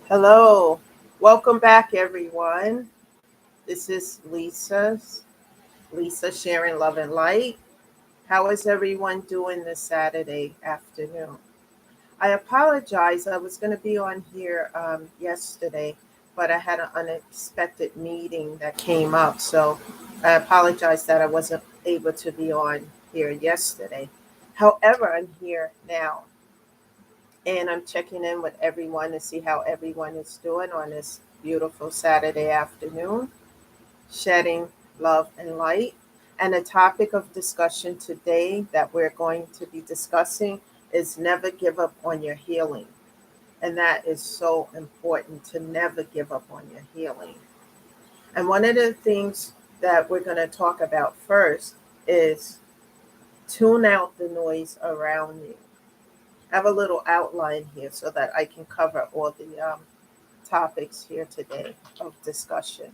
Hello, welcome back, everyone. This is Lisa sharing love and light. How is everyone doing this Saturday afternoon? I apologize. I was going to be on here yesterday, but I had an unexpected meeting that came up. So I apologize that I wasn't able to be on here yesterday. However, I'm here now and I'm checking in with everyone to see how everyone is doing on this beautiful Saturday afternoon, shedding love and light. And the topic of discussion today that we're going to be discussing is never give up on your healing. And that is so important to never give up on your healing. And one of the things that we're going to talk about first is tune out the noise around you. I have a little outline here so that I can cover all the topics here today of discussion.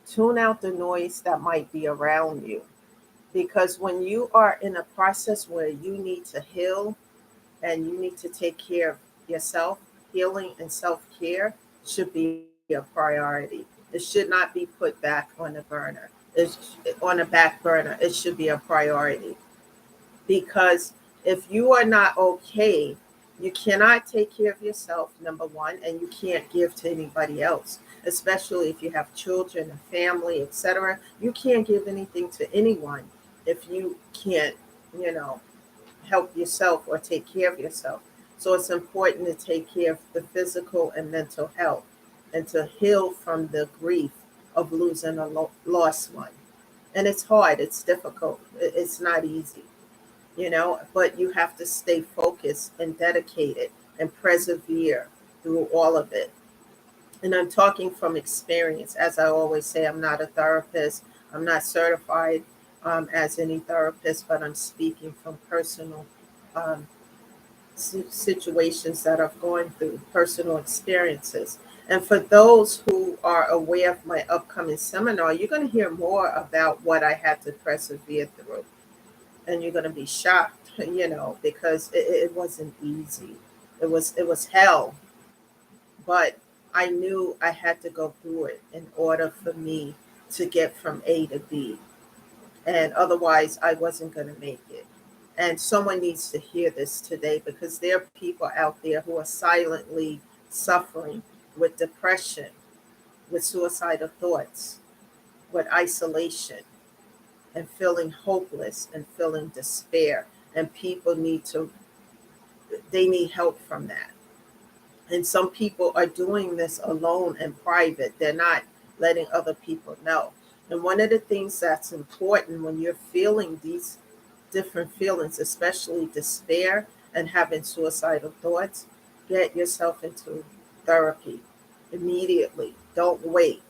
Tune out the noise that might be around you. Because when you are in a process where you need to heal and you need to take care of yourself, healing and self care should be a priority. It should not be put back on the burner. On a back burner. It should be a priority because if you are not okay, you cannot take care of yourself, number one, and you can't give to anybody else, especially if you have children, a family, etc. You can't give anything to anyone if you can't, you know, help yourself or take care of yourself. So it's important to take care of the physical and mental health and to heal from the grief of losing a lost one. And it's hard, it's difficult, it's not easy, but you have to stay focused and dedicated and persevere through all of it. And I'm talking from experience. As I always say, I'm not a therapist, I'm not certified as any therapist, but I'm speaking from personal um, situations that I've gone through, personal experiences. And for those who are aware of my upcoming seminar, you're going to hear more about what I had to persevere through, and you're going to be shocked, because it wasn't easy. It was hell, but I knew I had to go through it in order for me to get from A to B, and otherwise I wasn't going to make it. And someone needs to hear this today because there are people out there who are silently suffering with depression, with suicidal thoughts, with isolation, and feeling hopeless and feeling despair, and people they need help from that. And some people are doing this alone in private. They're not letting other people know. And one of the things that's important when you're feeling these different feelings, especially despair and having suicidal thoughts, get yourself into therapy immediately. Don't wait.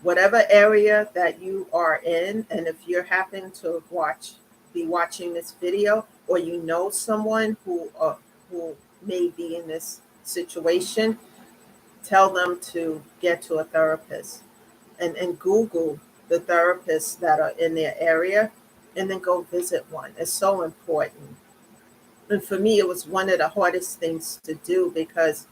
Whatever area that you are in, and if you're happen to be watching this video, or you know someone who may be in this situation, tell them to get to a therapist, and Google the therapists that are in their area, and then go visit one. It's so important. And for me, it was one of the hardest things to do because,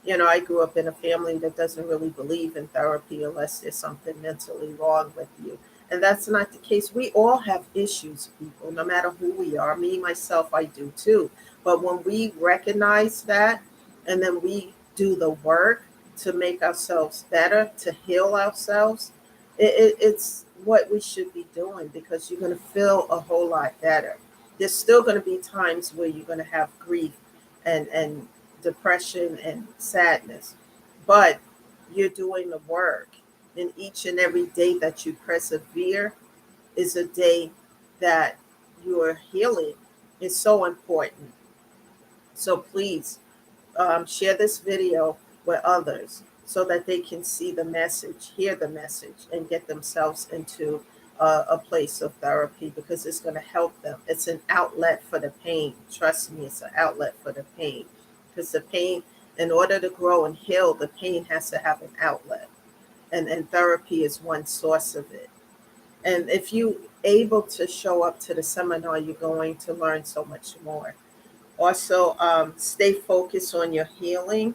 I grew up in a family that doesn't really believe in therapy unless there's something mentally wrong with you. And that's not the case. We all have issues, people, no matter who we are. Me, myself, I do too. But when we recognize that and then we do the work to make ourselves better, to heal ourselves, it's what we should be doing because you're going to feel a whole lot better. There's still going to be times where you're going to have grief and depression and sadness, but you're doing the work. And each and every day that you persevere is a day that you're healing. Is so important. So please share this video with others so that they can see the message, hear the message, and get themselves into a place of therapy because it's going to help them. It's an outlet for the pain. Trust me, it's an outlet for the pain because the pain, in order to grow and heal, the pain has to have an outlet. And therapy is one source of it. And if you able to show up to the seminar, you're going to learn so much more. Also, stay focused on your healing.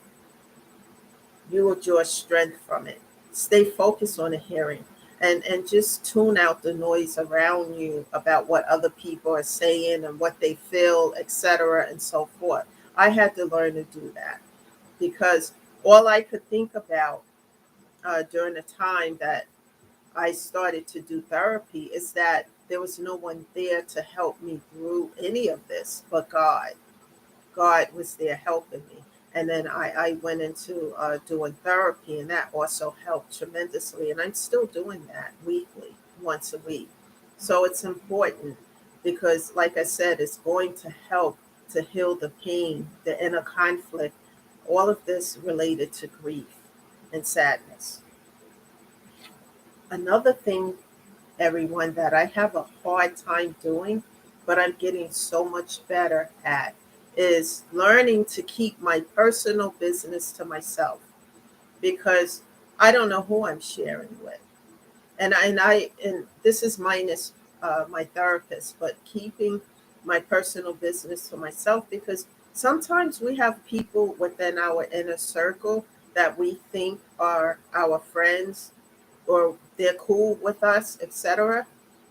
You will draw strength from it. Stay focused on the hearing, and just tune out the noise around you about what other people are saying and what they feel, etc., and so forth. I had to learn to do that because all I could think about during the time that I started to do therapy is that there was no one there to help me through any of this but God. God was there helping me. And then I went into doing therapy, and that also helped tremendously. And I'm still doing that weekly, once a week. So it's important because, like I said, it's going to help to heal the pain, the inner conflict, all of this related to grief and sadness. Another thing, everyone, that I have a hard time doing, but I'm getting so much better at, is learning to keep my personal business to myself because I don't know who I'm sharing with. And this is minus my therapist, but keeping my personal business to myself because sometimes we have people within our inner circle that we think are our friends or they're cool with us, etc.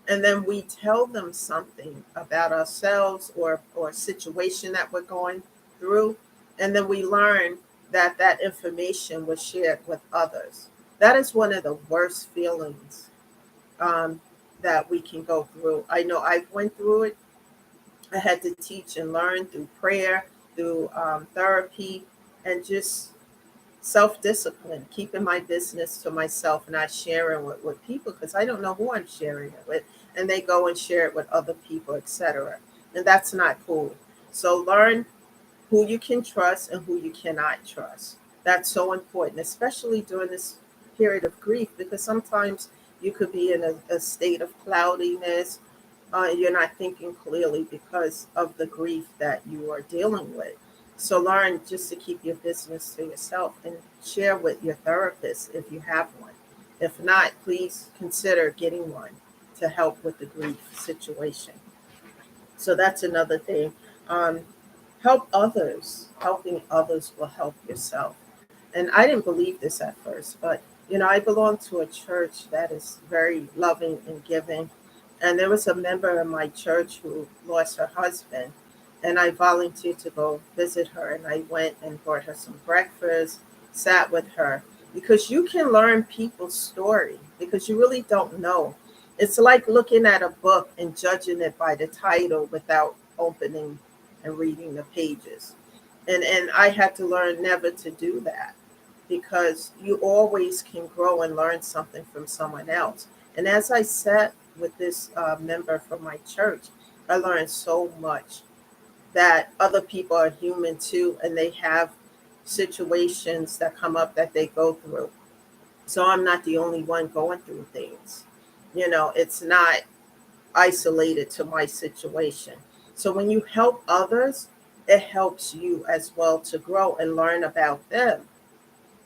And then we tell them something about ourselves or a situation that we're going through, and then we learn that that information was shared with others. That is one of the worst feelings um, that we can go through. I know I went through it. I had to teach and learn through prayer, through therapy, and just self discipline, keeping my business to myself, not sharing with people because I don't know who I'm sharing it with. And they go and share it with other people, etc. And that's not cool. So learn who you can trust and who you cannot trust. That's so important, especially during this period of grief, because sometimes you could be in a state of cloudiness. You're not thinking clearly because of the grief that you are dealing with. So learn just to keep your business to yourself and share with your therapist if you have one. If not, please consider getting one to help with the grief situation. So that's another thing. Um, Help others. Helping others will help yourself. And I didn't believe this at first, but I belong to a church that is very loving and giving. And there was a member of my church who lost her husband, and I volunteered to go visit her. And I went and brought her some breakfast, sat with her, because you can learn people's story because you really don't know. It's like looking at a book and judging it by the title without opening and reading the pages. And I had to learn never to do that because you always can grow and learn something from someone else. And as I sat with this member from my church, I learned so much that other people are human too, and they have situations that come up that they go through. So I'm not the only one going through things. It's not isolated to my situation. So when you help others, it helps you as well to grow and learn about them,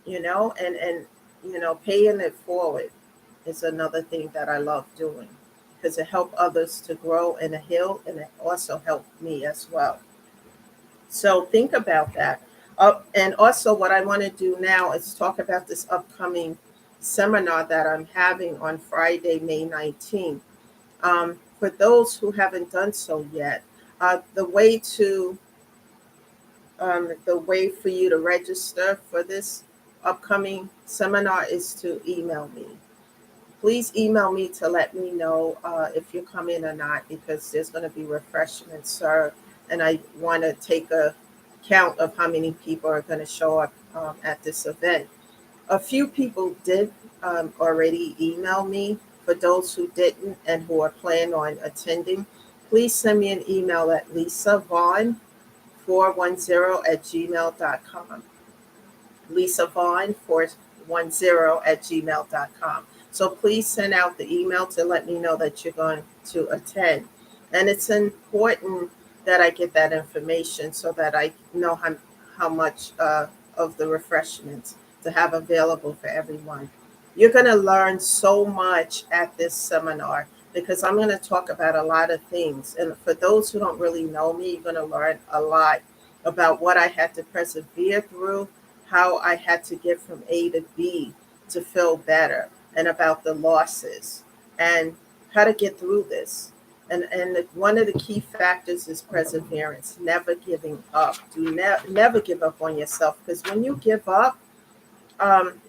and paying it forward is another thing that I love doing because it helped others to grow and to heal, and it also helped me as well. So think about that. And also, what I want to do now is talk about this upcoming seminar that I'm having on Friday, May 19th. For those who haven't done so yet, the way for you to register for this upcoming seminar is to email me. Please email me to let me know if you're coming or not, because there's going to be refreshments served, and I want to take a count of how many people are going to show up at this event. A few people did already email me. For those who didn't and who are planning on attending, please send me an email at lisavaughn410 at gmail.com. lisavaughn410 at gmail.com. So please send out the email to let me know that you're going to attend. And it's important that I get that information so that I know how much of the refreshments to have available for everyone. You're going to learn so much at this seminar because I'm going to talk about a lot of things. And for those who don't really know me, you're going to learn a lot about what I had to persevere through, how I had to get from A to B to feel better, and about the losses and how to get through this. And one of the key factors is perseverance, never giving up. Never give up on yourself, because when you give up, um,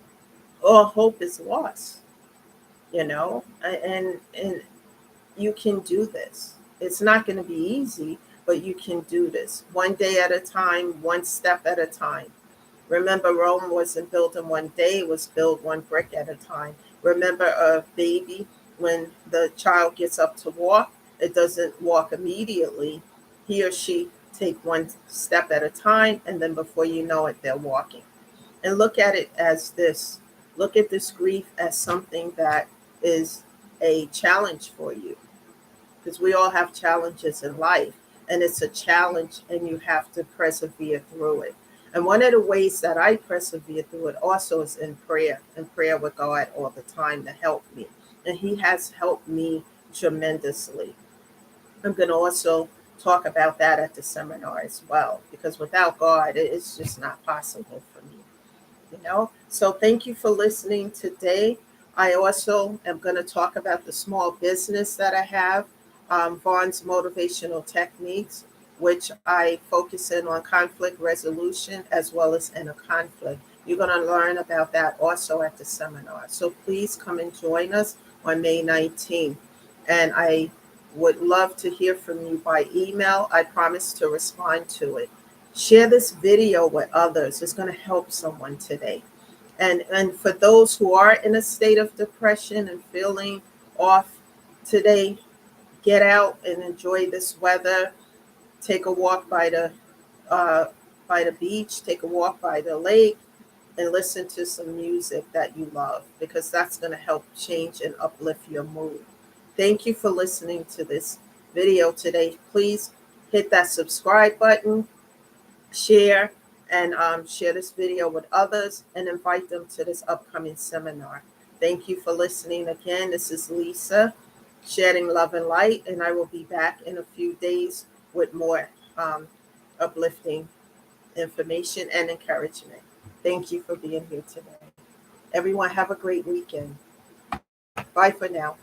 all hope is lost. And you can do this. It's not going to be easy, but you can do this one day at a time, one step at a time. Remember, Rome wasn't built in one day, it was built one brick at a time. Remember, a baby, when the child gets up to walk, it doesn't walk immediately. He or she take one step at a time, and then before you know it, they're walking. And look at it as this. Look at this grief as something that is a challenge for you, because we all have challenges in life, and it's a challenge, and you have to persevere through it. And one of the ways that I persevere through it also is in prayer with God all the time to help me. And He has helped me tremendously. I'm going to also talk about that at the seminar as well, because without God, it's just not possible for me. So thank you for listening today. I also am going to talk about the small business that I have, Vaughn's Motivational Techniques, which I focus in on conflict resolution as well as inner conflict. You're going to learn about that also at the seminar. So please come and join us on May 19th. And I would love to hear from you by email. I promise to respond to it. Share this video with others. It's going to help someone today. And for those who are in a state of depression and feeling off today, get out and enjoy this weather. Take a walk uh, by the beach. Take a walk by the lake, and listen to some music that you love, because that's going to help change and uplift your mood. Thank you for listening to this video today. Please hit that subscribe button, share, and share this video with others, and invite them to this upcoming seminar. Thank you for listening again. This is Lisa, shedding love and light, and I will be back in a few days with more uplifting information and encouragement. Thank you for being here today. Everyone, have a great weekend. Bye for now.